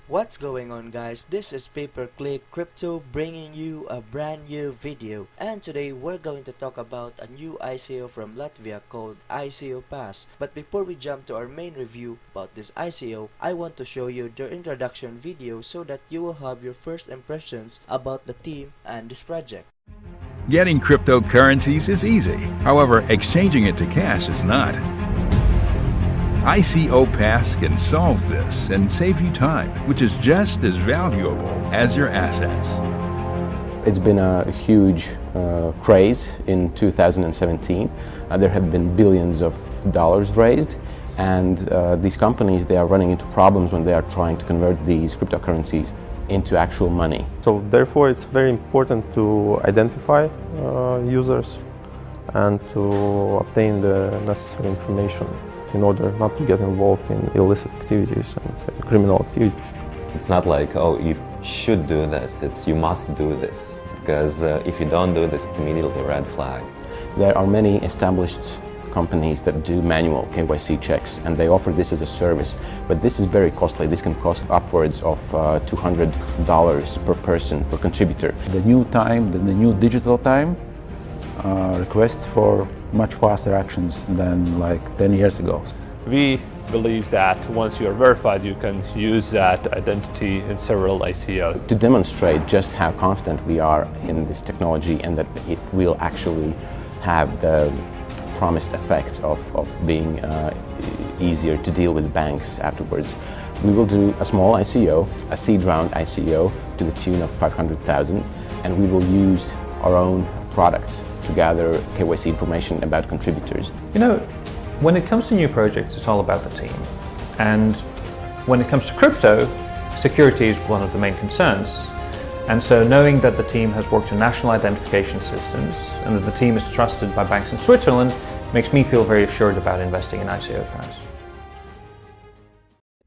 What's going on, guys? This is Pay-Per-Click Crypto bringing you a brand new video, and today we're going to talk about a new ICO from Latvia called ICO Pass. But before we jump to our main review about this ICO, I want to show you their introduction video so that you will have your first impressions about the team and this project. Getting cryptocurrencies is easy. However, exchanging it to cash is not. ICO Pass can solve this and save you time, which is just as valuable as your assets. It's been a huge craze in 2017. There have been billions of dollars raised, and these companies, they are running into problems when they are trying to convert these cryptocurrencies into actual money. So therefore it's very important to identify users and to obtain the necessary information in order not to get involved in illicit activities and criminal activities. It's not like, oh, you should do this, it's you must do this. Because if you don't do this, it's immediately a red flag. There are many established companies that do manual KYC checks, and they offer this as a service. But this is very costly. This can cost upwards of $200 per person, per contributor. The new time, the new digital time, requests for much faster actions than like 10 years ago. We believe that once you are verified, you can use that identity in several ICOs. To demonstrate just how confident we are in this technology and that it will actually have the promised effect of being easier to deal with banks afterwards, we will do a small ICO, a seed round ICO to the tune of 500,000, and we will use our own products to gather KYC information about contributors. You know, when it comes to new projects, it's all about the team. And when it comes to crypto, security is one of the main concerns. And so knowing that the team has worked in national identification systems and that the team is trusted by banks in Switzerland makes me feel very assured about investing in ICO Pass.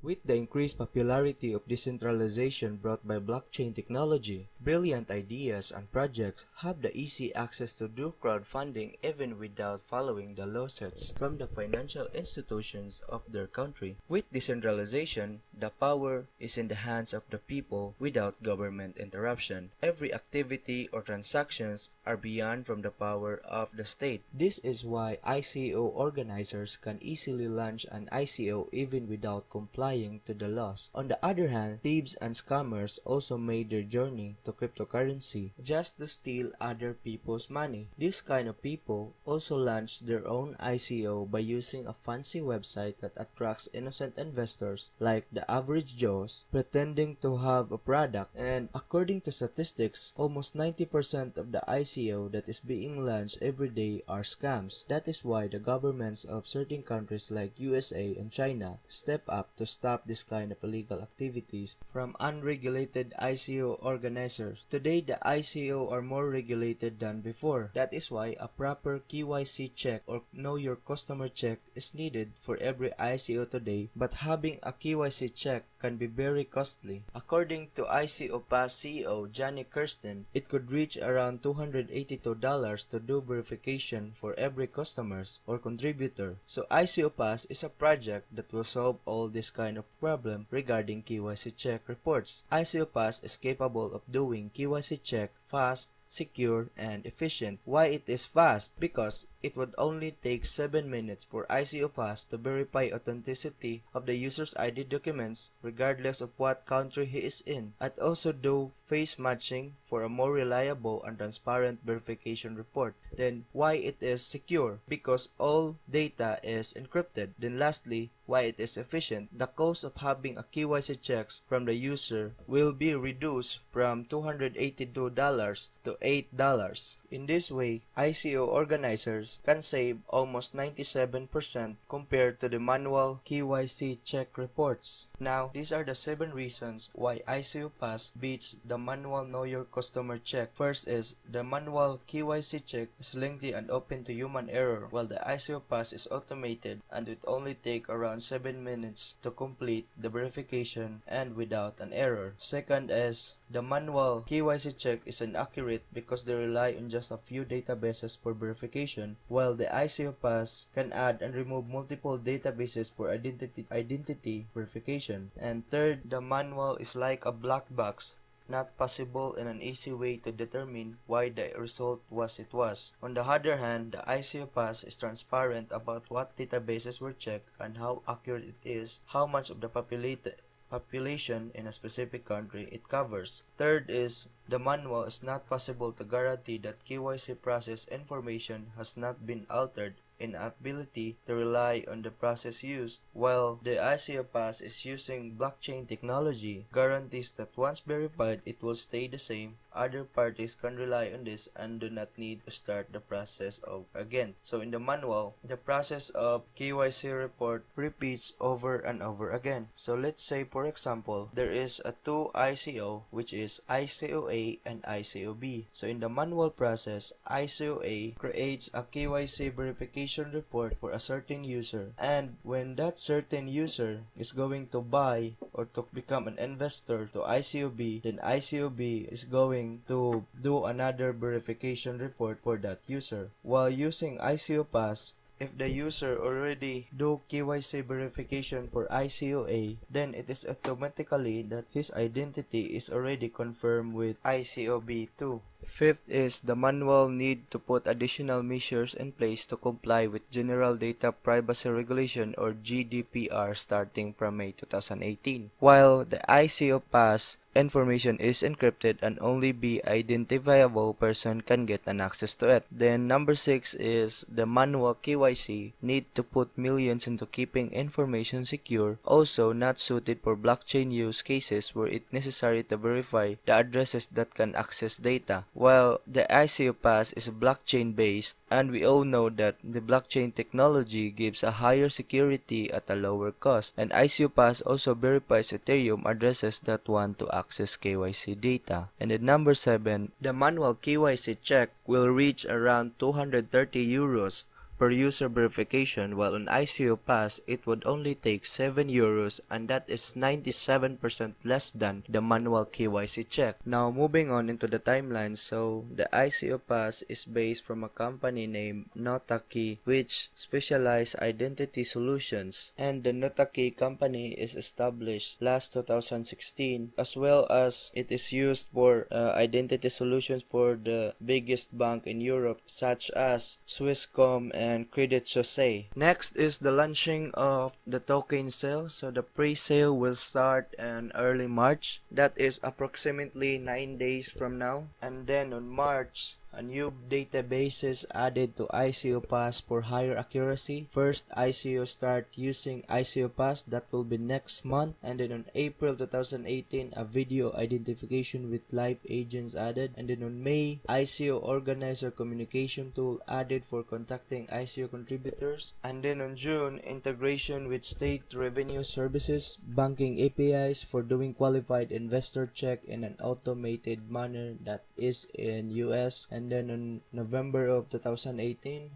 With the increased popularity of decentralization brought by blockchain technology, brilliant ideas and projects have the easy access to do crowdfunding even without following the lawsuits from the financial institutions of their country. With decentralization, the power is in the hands of the people without government interruption. Every activity or transactions are beyond from the power of the state. This is why ICO organizers can easily launch an ICO even without complying to the laws. On the other hand, thieves and scammers also made their journey to cryptocurrency just to steal other people's money. This kind of people also launched their own ICO by using a fancy website that attracts innocent investors like the average Joes pretending to have a product, and according to statistics, almost 90% of the ICO that is being launched every day are scams. That is why the governments of certain countries like USA and China step up to stop this kind of illegal activities from unregulated ICO organizers. Today, the ICO are more regulated than before. That is why a proper KYC check or know your customer check is needed for every ICO today, but having a KYC check can be very costly. According to ICO Pass CEO Johnny Kirsten, it could reach around $282 to do verification for every customers or contributor. So ICO Pass is a project that will solve all this kind of problem regarding KYC check reports. ICO Pass is capable of doing KYC check fast, secure, and efficient. Why it is fast? Because it would only take 7 minutes for ICO Pass to verify authenticity of the user's ID documents regardless of what country he is in, and also do face matching for a more reliable and transparent verification report. Then why it is secure? Because all data is encrypted. Then lastly, why it is efficient? The cost of having a KYC checks from the user will be reduced from $282 to $8. In this way, ICO organizers can save almost 97% compared to the manual KYC check reports. Now, these are the 7 reasons why ICO Pass beats the manual Know Your Customer check. First is the manual KYC check is lengthy and open to human error, while the ICO Pass is automated and it only take around around 7 minutes to complete the verification and without an error. Second is the manual KYC check is inaccurate because they rely on just a few databases for verification, while the ICO Pass can add and remove multiple databases for identity verification. And third, the manual is like a black box, not possible in an easy way to determine why the result was it was. On the other hand, the ICO Pass is transparent about what databases were checked and how accurate it is, how much of the population in a specific country it covers. Third is the manual is not possible to guarantee that KYC process information has not been altered. Inability to rely on the process used, while the ICO Pass is using blockchain technology, guarantees that once verified it will stay the same. Other parties can rely on this and do not need to start the process again. So in the manual, the process of KYC report repeats over and over again. So let's say, for example, there is a two ICO, which is ICO A and ICO B. So in the manual process, ICO A creates a KYC verification report for a certain user, and when that certain user is going to buy or to become an investor to ICO B, then ICO B is going to do another verification report for that user. While using ICO Pass, if the user already do KYC verification for ICO A, then it is automatically that his identity is already confirmed with ICO B too. Fifth is the manual need to put additional measures in place to comply with General Data Privacy Regulation or GDPR starting from May 2018. While the ICO Pass information is encrypted and only the identifiable person can get an access to it. Then number 6 is the manual KYC need to put millions into keeping information secure, also not suited for blockchain use cases where it necessary to verify the addresses that can access data. While the ICO Pass is blockchain based, and we all know that the blockchain technology gives a higher security at a lower cost, and ICO Pass also verifies Ethereum addresses that want to access KYC data. And at number 7, the manual KYC check will reach around 230 euros per user verification, while on ICO Pass it would only take 7 euros, and that is 97% less than the manual KYC check. Now moving on into the timeline, so the ICO Pass is based from a company named Notaki, which specialize identity solutions, and the Notaki company is established last 2016, as well as it is used for identity solutions for the biggest bank in Europe such as Swisscom and Credit Suisse. Next is the launching of the token sale. So the pre-sale will start in early March. That is approximately 9 days from now. And then on March, a new database is added to ICO Pass for higher accuracy. First, ICO start using ICO Pass, that will be next month. And then on April 2018, a video identification with live agents added. And then on May, ICO organizer communication tool added for contacting ICO contributors. And then on June, integration with state revenue services, banking APIs for doing qualified investor check in an automated manner, that is in US. And then on November of 2018,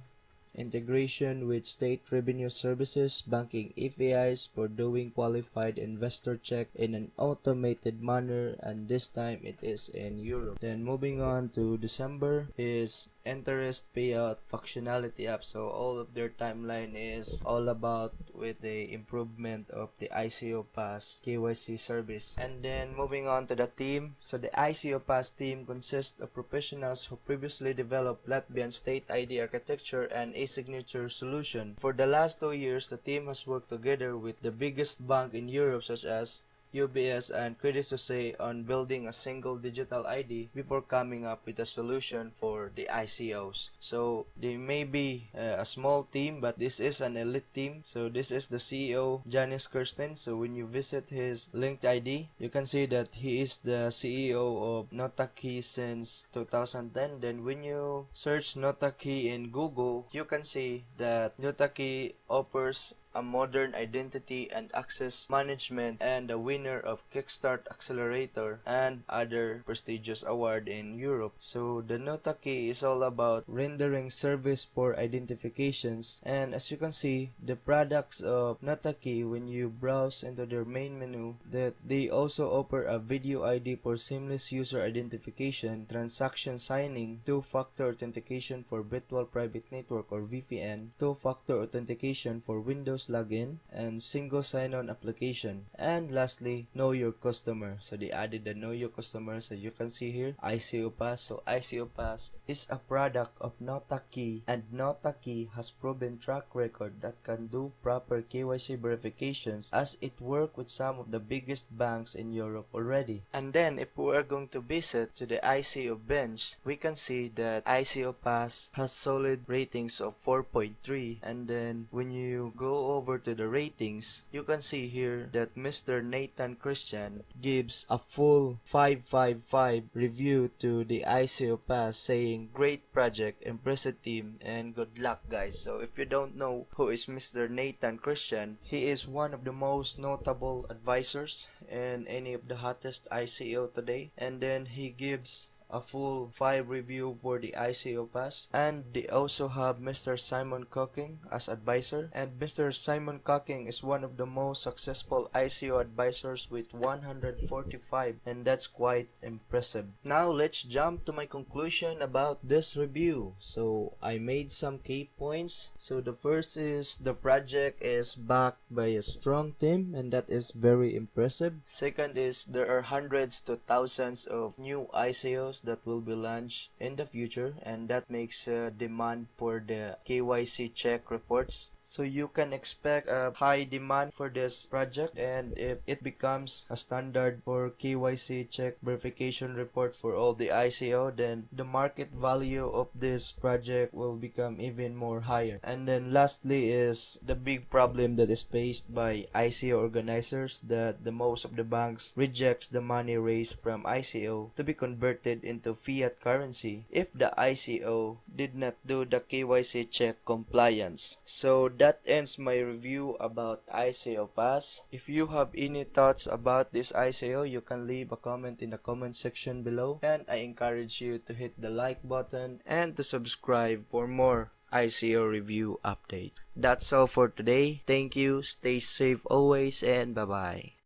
integration with state revenue services, banking APIs for doing qualified investor check in an automated manner, and this time it is in Europe. Then moving on to December is interest payout functionality app. So all of their timeline is all about with the improvement of the ICO Pass KYC service. And then moving on to the team. So the ICO Pass team consists of professionals who previously developed Latvian state ID architecture and e-signature solution. For the last 2 years, the team has worked together with the biggest bank in Europe such as UBS and Credit Suisse on building a single digital ID before coming up with a solution for the ICOs. So they may be a small team, but this is an elite team. So this is the CEO, Janis Kirsten. So when you visit his linked ID, you can see that he is the CEO of Notaki since 2010. Then when you search Notaki in Google, you can see that Notaki offers a modern identity and access management, and the winner of Kickstart Accelerator and other prestigious award in Europe. So the Notaki is all about rendering service for identifications, and as you can see, the products of Notaki, when you browse into their main menu, that they also offer a video ID for seamless user identification, transaction signing, two-factor authentication for virtual private network or VPN, two-factor authentication for Windows login, and single sign-on application. And lastly, know your customer. So they added the know your customer, so you can see here ICO Pass. So ICO Pass is a product of Notaki, and Notaki has proven track record that can do proper KYC verifications, as it worked with some of the biggest banks in Europe already. And then if we are going to visit to the ICO bench, we can see that ICO Pass has solid ratings of 4.3, and then when you go over to the ratings, you can see here that Mr. Nathan Christian gives a full 555 review to the ICO Pass, saying great project, impressive team, and good luck guys. So if you don't know who is Mr. Nathan Christian, he is one of the most notable advisors in any of the hottest ICO today, and then he gives a full 5 review for the ICO Pass. And they also have Mr. Simon Cooking as advisor, and Mr. Simon Cooking is one of the most successful ICO advisors with 145, and that's quite impressive. Now let's jump to my conclusion about this review. So I made some key points. So the first is the project is backed by a strong team, and that is very impressive. Second is there are hundreds to thousands of new ICOs that will be launched in the future, and that makes a demand for the KYC check reports. So you can expect a high demand for this project, and if it becomes a standard for KYC check verification report for all the ICO, then the market value of this project will become even more higher. And then lastly is the big problem that is faced by ICO organizers, that the most of the banks rejects the money raised from ICO to be converted into fiat currency if the ICO did not do the KYC check compliance. So that ends my review about ICO Pass. If you have any thoughts about this ICO, you can leave a comment in the comment section below, and I encourage you to hit the like button and to subscribe for more ICO review update. That's all for today. Thank you, stay safe always, and bye bye.